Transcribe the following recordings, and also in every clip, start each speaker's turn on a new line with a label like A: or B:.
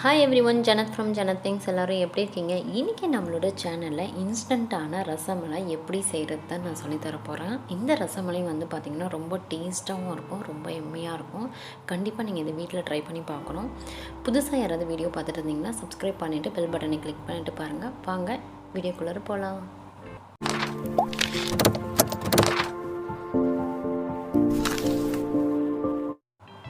A: Hi everyone, Jannat from Jannat Wings. எல்லாரும் எப்படி இருக்கீங்க? இன்னைக்கு நம்மளோட சேனல்ல இன்ஸ்டன்ட்டான ரசமலை எப்படி செய்கிறது தான் நான் சொல்லி தர போகிறேன். இந்த ரசமலை வந்து பார்த்திங்கன்னா ரொம்ப டேஸ்ட்டாகவும் இருக்கும், ரொம்ப எம்மையாக இருக்கும். கண்டிப்பாக நீங்கள் இதை வீட்டில் ட்ரை பண்ணி பார்க்கணும். புதுசாக யாராவது வீடியோ பார்த்துட்டு இருந்தீங்கன்னா சப்ஸ்கிரைப் பண்ணிவிட்டு பெல் பட்டனை கிளிக் பண்ணிவிட்டு பாருங்கள். வாங்க வீடியோக்குள்ளே போகலாம்.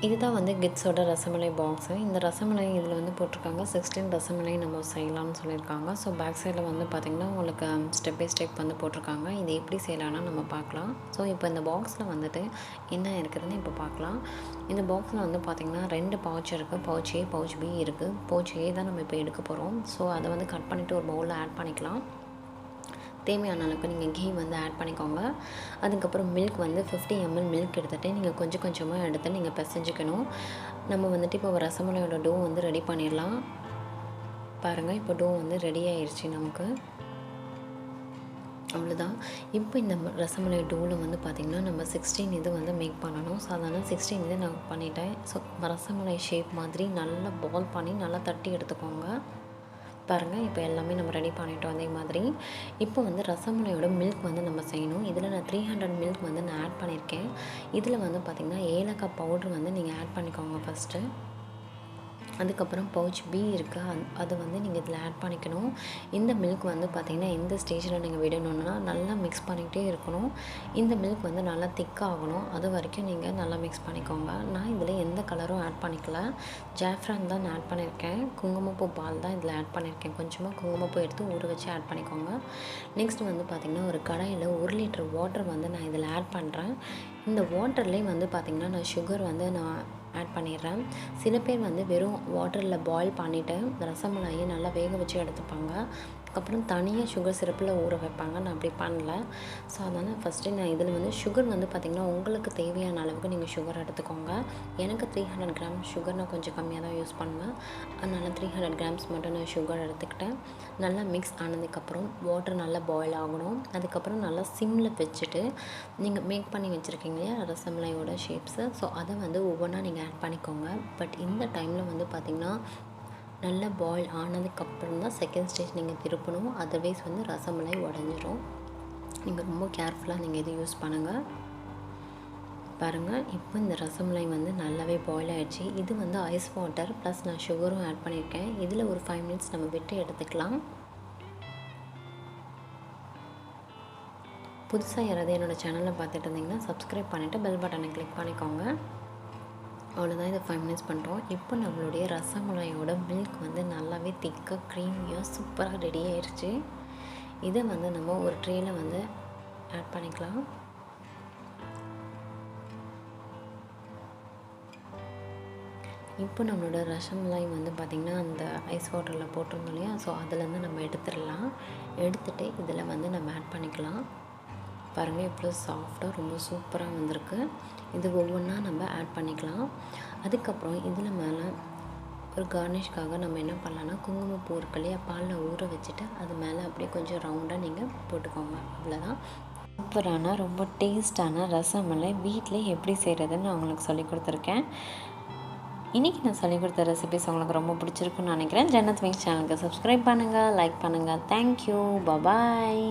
A: இதுதான் வந்து கிட்ஸோட ரசமலை பாக்ஸு. இந்த ரசமலை இதில் வந்து போட்டிருக்காங்க 16 ரசமலை நம்ம செய்யலாம்னு சொல்லியிருக்காங்க. ஸோ பேக் சைடில் வந்து பார்த்திங்கன்னா உங்களுக்கு ஸ்டெப் பை ஸ்டெப் வந்து போட்டிருக்காங்க. இது எப்படி செய்யலாம்னா நம்ம பார்க்கலாம். ஸோ இப்போ இந்த பாக்ஸில் வந்துட்டு என்ன இருக்குதுன்னு இப்போ பார்க்கலாம். இந்த பாக்ஸில் வந்து பார்த்திங்கன்னா 2 பவுச் இருக்குது. பவுச் ஏ, பவுச் பி இருக்குது. பவுச் ஏ தான் நம்ம இப்போ எடுக்க போகிறோம். ஸோ அதை வந்து கட் பண்ணிவிட்டு ஒரு பவுலில் ஆட் பண்ணிக்கலாம். தேவையான அளவுக்கு நீங்கள் கீ வந்து ஆட் பண்ணிக்கோங்க. அதுக்கப்புறம் மில்க் வந்து 50 ml மில்க் எடுத்துகிட்டு நீங்கள் கொஞ்சம் கொஞ்சமாக எடுத்து நீங்கள் பிசைஞ்சிக்கணும். நம்ம வந்துட்டு இப்போ ரசமலையோட டோ வந்து ரெடி பண்ணிடலாம். பாருங்கள், இப்போ டோ வந்து ரெடி ஆயிடுச்சு நமக்கு. அவ்வளோதான். இப்போ இந்த ரசமலை டோவில் வந்து பார்த்திங்கன்னா நம்ம 16 இது வந்து மேக் பண்ணணும். ஸோ அதனால் 16 இது நான் பண்ணிட்டேன். ஸோ ரசமலை ஷேப் மாதிரி நல்லா பால் பண்ணி நல்லா தட்டி எடுத்துக்கோங்க. பாருங்கள், இப்போ எல்லாமே நம்ம ரெடி பண்ணிட்டோம். அதே மாதிரி இப்போ வந்து ரசமலையோட மில்க் வந்து நம்ம செய்யணும். இதில் நான் 300 மில்க் வந்து நான் ஆட் பண்ணியிருக்கேன். இதில் வந்து பார்த்திங்கன்னா ஏலக்காய் பவுட்ரு வந்து நீங்கள் ஆட் பண்ணிக்கோங்க ஃபஸ்ட்டு. அதுக்கப்புறம் பவுச் பி இருக்குது, அது வந்து நீங்கள் இதில் ஆட் பண்ணிக்கணும். இந்த மில்க் வந்து பார்த்திங்கன்னா எந்த ஸ்டேஜில் நீங்கள் விடணுன்னா நல்லா மிக்ஸ் பண்ணிக்கிட்டே இருக்கணும். இந்த மில்க் வந்து நல்லா திக்காகணும். அது வரைக்கும் நீங்கள் நல்லா மிக்ஸ் பண்ணிக்கோங்க. நான் இதில் எந்த கலரும் ஆட் பண்ணிக்கல, ஜாஃப்ரான் தான் நான் ஆட் பண்ணியிருக்கேன். குங்குமப்பூ பால் தான் இதில் ஆட் பண்ணியிருக்கேன். கொஞ்சமாக குங்குமப்பூ எடுத்து ஊற வச்சு ஆட் பண்ணிக்கோங்க. நெக்ஸ்ட் வந்து பார்த்திங்கன்னா ஒரு கடாயில் 1 லிட்டர் வாட்டர் வந்து நான் இதில் ஆட் பண்ணுறேன். இந்த வாட்டர்லேயே வந்து பார்த்திங்கன்னா நான் சுகர் வந்து நான் ஆட் பண்ணிடுறேன். சில பேர் வந்து வெறும் வாட்டரில் பாயில் பண்ணிவிட்டு ரசமலாயை நல்லா வேக வச்சு எடுத்துப்பாங்க. அதுக்கப்புறம் தனியாக சுகர் சிரப்பில் ஊற வைப்பாங்க. நான் அப்படி பண்ணல. ஸோ அதனால் ஃபஸ்ட்டு நான் இதில் வந்து சுகர் வந்து பார்த்திங்கன்னா உங்களுக்கு தேவையான அளவுக்கு நீங்கள் சுகர் எடுத்துக்கோங்க. எனக்கு 300 கிராம் சுகர் நான் கொஞ்சம் கம்மியாக தான் யூஸ் பண்ணுவேன். அதனால் 300 கிராம்ஸ் மட்டும் நான் சுகர் எடுத்துக்கிட்டேன். நல்லா மிக்ஸ் ஆனதுக்கப்புறம் வாட்டர் நல்லா பாயில் ஆகணும். அதுக்கப்புறம் நல்லா சிம்மில் வச்சுட்டு நீங்கள் மேக் பண்ணி வச்சுருக்கீங்க இல்லையா ரசமலையோட ஷேப்ஸு, ஸோ அதை வந்து ஒவ்வொன்றா நீங்கள் ஆட் பண்ணிக்கோங்க. பட் இந்த டைமில் வந்து பார்த்திங்கன்னா நல்லா பாயில் ஆனதுக்கப்புறம் தான் செகண்ட் ஸ்டேஜ் நீங்கள் திருப்பணும். அதர்வைஸ் வந்து ரசமலை உடஞ்சிரும். நீங்கள் ரொம்ப கேர்ஃபுல்லாக நீங்கள் இது யூஸ் பண்ணுங்கள். பாருங்கள், இப்போ இந்த ரசமலை வந்து நல்லாவே பாயில் ஆகிடுச்சு. இது வந்து ஐஸ் வாட்டர் ப்ளஸ் நான் சுகரும் ஆட் பண்ணியிருக்கேன். இதில் ஒரு 5 மினிட்ஸ் நம்ம விட்டு எடுத்துக்கலாம். புதுசாக யாராவது என்னோடய சேனலில் பார்த்துட்டு இருந்தீங்கன்னா சப்ஸ்கிரைப் பண்ணிவிட்டு பெல் பட்டனை கிளிக் பண்ணிக்கோங்க. அவ்வளோதான், இதை 5 மினிட்ஸ் பண்ணுறோம். இப்போ நம்மளுடைய ரசமலையோட மில்க் வந்து நல்லாவே திக்காக க்ரீமியாக சூப்பராக ரெடி ஆயிடுச்சு. இதை வந்து நம்ம ஒரு ட்ரேயில் வந்து ஆட் பண்ணிக்கலாம். இப்போ நம்மளோட ரசமலை வந்து பார்த்திங்கன்னா அந்த ஐஸ் வாட்டரில் போட்டிருந்தோம் இல்லையா, ஸோ அதுலேருந்து நம்ம எடுத்துடலாம். எடுத்துகிட்டு இதில் வந்து நம்ம ஆட் பண்ணிக்கலாம். பாருங்கள், எவ்வளோ சாஃப்டாக ரொம்ப சூப்பராக வந்திருக்கு. இது ஒவ்வொன்றா நம்ம ஆட் பண்ணிக்கலாம். அதுக்கப்புறம் இதில் மேலே ஒரு கார்னிஷ்காக நம்ம என்ன பண்ணலான்னா குங்குமப்பூ இருக்கு இல்லையா, பாலில் ஊற வச்சுட்டு அது மேலே அப்படியே கொஞ்சம் ரவுண்டாக நீங்கள் போட்டுக்கோங்க. அவ்வளோதான். சூப்பரான ரொம்ப டேஸ்டான ரசமலை வீட்டிலே எப்படி செய்கிறதுன்னு நான் உங்களுக்கு சொல்லிக் கொடுத்துருக்கேன். இன்றைக்கி நான் சொல்லிக் கொடுத்த ரெசிபிஸ் உங்களுக்கு ரொம்ப பிடிச்சிருக்குன்னு நினைக்கிறேன். ஜன்னத் விங்ஸ் சேனலுக்கு சப்ஸ்கிரைப் பண்ணுங்கள், லைக் பண்ணுங்கள். Thank you, bye bye.